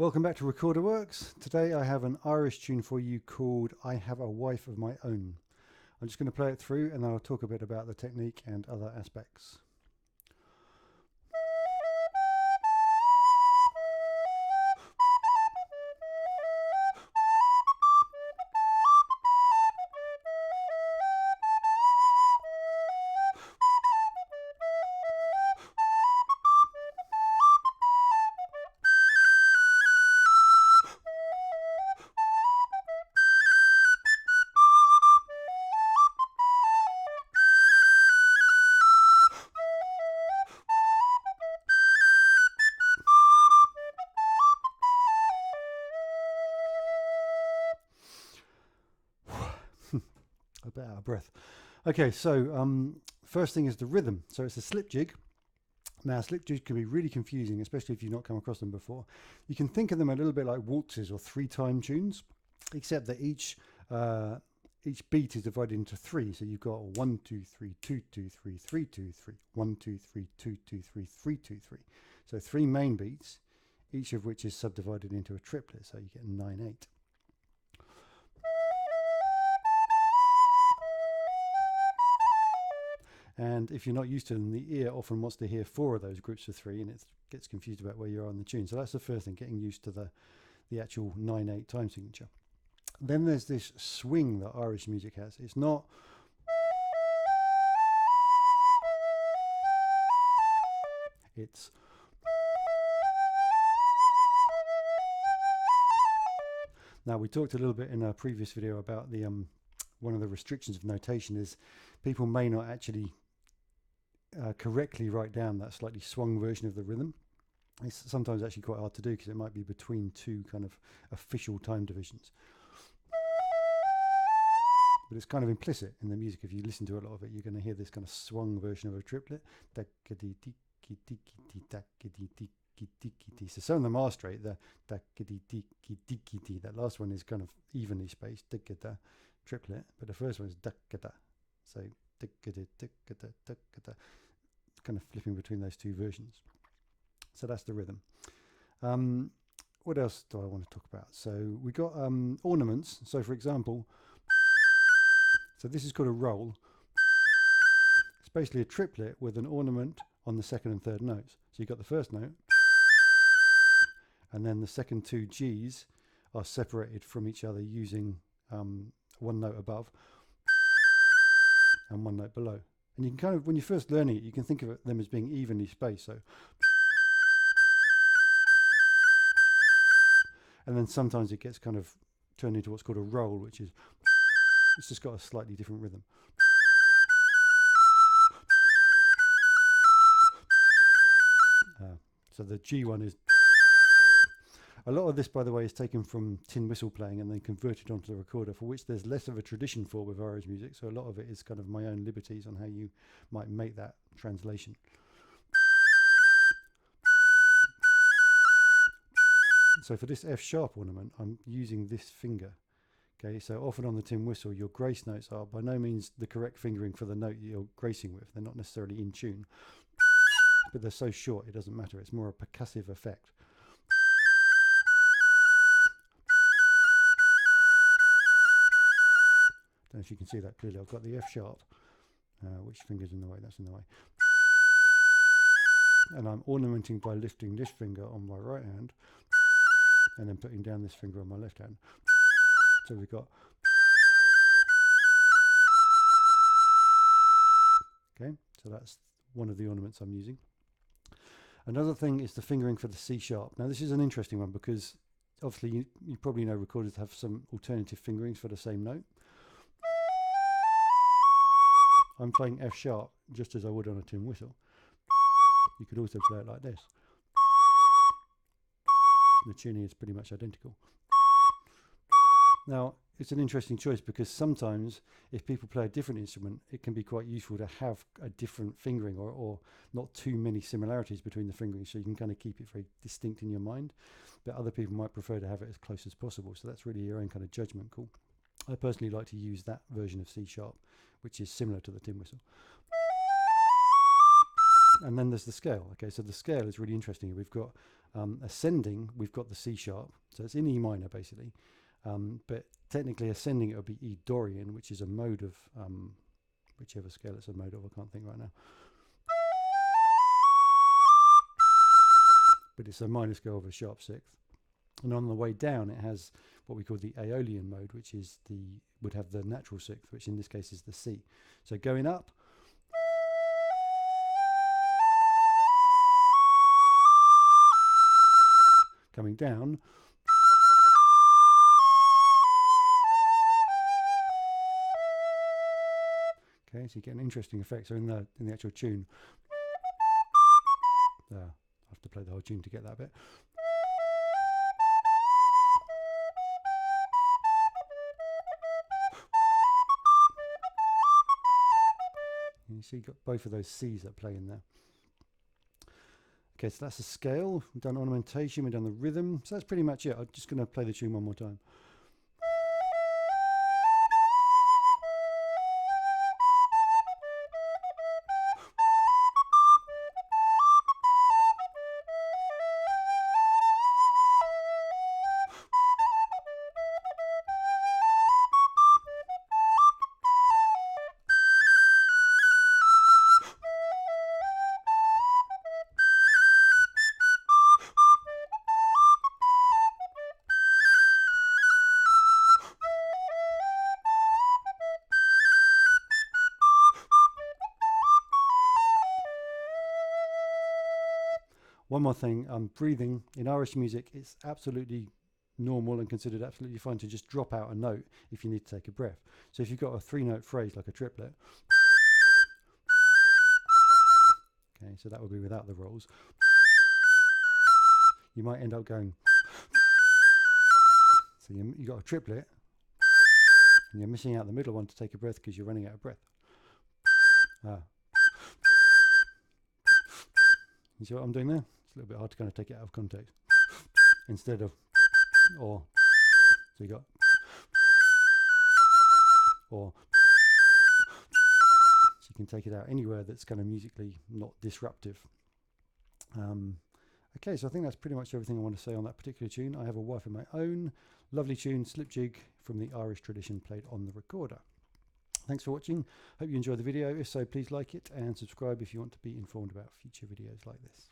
Welcome back to Recorder Works. Today I have an Irish tune for you called I Have a Wife of My Own. I'm just going to play it through and then I'll talk a bit about the technique and other aspects. A bit out of breath. Okay, so first thing is the rhythm. So it's a slip jig. Now, slip jigs can be really confusing, especially if you've not come across them before. You can think of them a little bit like waltzes or three-time tunes, except that each beat is divided into three. So you've got 1, 2, 3, 2, 2, 3, 3, 2, 3, 1, 2, 3, 2, 2, 3, 3, 2, 3. So three main beats, each of which is subdivided into a triplet. So you get 9, 8. And if you're not used to them, the ear often wants to hear 4 of those groups of 3 and it gets confused about where you are on the tune. So that's the first thing, getting used to the actual 9/8 time signature. Then there's this swing that Irish music has. It's not it's now we talked a little bit in a previous video about the one of the restrictions of notation is people may not actually correctly write down that slightly swung version of the rhythm. It's sometimes actually quite hard to do because it might be between two kind of official time divisions. But it's kind of implicit in the music. If you listen to a lot of it, you're going to hear this kind of swung version of a triplet. So some of them are straight. The that last one is kind of evenly spaced, triplet, but the first one is so kind of flipping between those two versions. So that's the rhythm. What else do I want to talk about? So we got ornaments. So for example, so this is called a roll. It's basically a triplet with an ornament on the second and third notes. So you've got the first note, and then the second two G's are separated from each other using one note above and one note below. And you can kind of, when you're first learning it, you can think of them as being evenly spaced. So, and then sometimes it gets kind of turned into what's called a roll, which is, it's just got a slightly different rhythm. So the G one is, a lot of this, by the way, is taken from tin whistle playing and then converted onto the recorder, for which there's less of a tradition for with Irish music. So a lot of it is kind of my own liberties on how you might make that translation. So for this F sharp ornament, I'm using this finger. Okay, so often on the tin whistle, your grace notes are by no means the correct fingering for the note you're gracing with. They're not necessarily in tune, but they're so short it doesn't matter. It's more a percussive effect. Don't know if you can see that clearly. I've got the F sharp. Which finger's in the way? That's in the way. And I'm ornamenting by lifting this finger on my right hand and then putting down this finger on my left hand. So we've got, okay, so that's one of the ornaments I'm using. Another thing is the fingering for the C sharp. Now this is an interesting one because obviously you probably know recorders have some alternative fingerings for the same note. I'm playing F sharp just as I would on a tin whistle. You could also play it like this. The tuning is pretty much identical. Now, it's an interesting choice because sometimes if people play a different instrument, it can be quite useful to have a different fingering or not too many similarities between the fingerings, so you can kind of keep it very distinct in your mind. But other people might prefer to have it as close as possible, so that's really your own kind of judgment call. I personally like to use that version of C sharp, which is similar to the tin whistle. And then there's the scale. Okay, so the scale is really interesting. We've got ascending, we've got the C sharp, so it's in E minor basically, but technically ascending it would be E Dorian, which is a mode of whichever scale it's a mode of, I can't think right now. But it's a minor scale of a sharp sixth. And on the way down it has what we call the Aeolian mode, which is would have the natural sixth, which in this case is the C. So going up, coming down, okay, so you get an interesting effect. So in the actual tune, I have to play the whole tune to get that bit. You see, you've got both of those C's that play in there. Okay, so that's the scale. We've done ornamentation, we've done the rhythm. So that's pretty much it. I'm just going to play the tune one more time. One more thing, breathing in Irish music, it's absolutely normal and considered absolutely fine to just drop out a note if you need to take a breath. So if you've got a 3-note phrase like a triplet, okay, so that would be without the rolls, you might end up going, so you've got a triplet and you're missing out the middle one to take a breath because you're running out of breath. You see what I'm doing there? It's a little bit hard to kind of take it out of context. Instead of or. So you got or. So you can take it out anywhere that's kind of musically not disruptive. Okay, so I think that's pretty much everything I want to say on that particular tune. I have a wife of my own. Lovely tune, slip jig from the Irish tradition played on the recorder. Thanks for watching. Hope you enjoyed the video. If so, please like it and subscribe if you want to be informed about future videos like this.